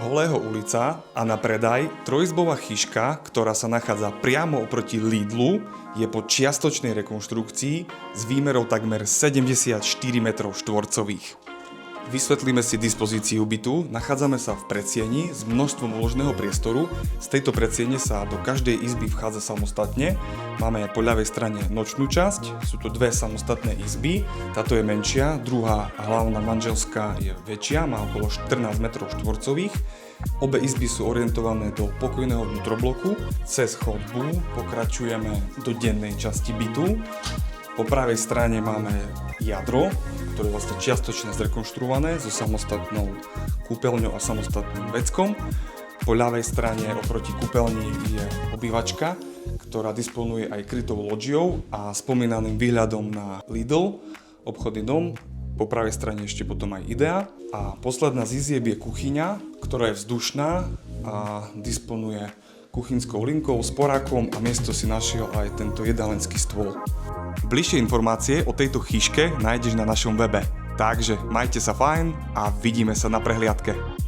Holého ulica a na predaj trojizbová chyška, ktorá sa nachádza priamo oproti Lidlu, je po čiastočnej rekonštrukcii s výmerou takmer 74 m2. Vysvetlíme si dispozíciu bytu. Nachádzame sa v predsieni s množstvom úložného priestoru. Z tejto predsiene sa do každej izby vchádza samostatne. Máme po ľavej strane nočnú časť, sú to dve samostatné izby. Táto je menšia, druhá hlavná manželská je väčšia, má okolo 14 m2. Obe izby sú orientované do pokojného vnútrobloku. Cez chodbu pokračujeme do dennej časti bytu. Po pravej strane máme jadro, ktoré je vlastne čiastočne zrekonštruované so samostatnou kúpeľňou a samostatným veckom. Po ľavej strane oproti kúpeľni je obývačka, ktorá disponuje aj krytou lodžiou a spomínaným výhľadom na Lidl, obchodný dom. Po pravej strane ešte potom aj Idea. A posledná z izieb je kuchyňa, ktorá je vzdušná a disponuje kuchynskou linkou, sporákom a miesto si našiel aj tento jedálenský stôl. Bližšie informácie o tejto chyške nájdeš na našom webe. Takže majte sa fajn a vidíme sa na prehliadke.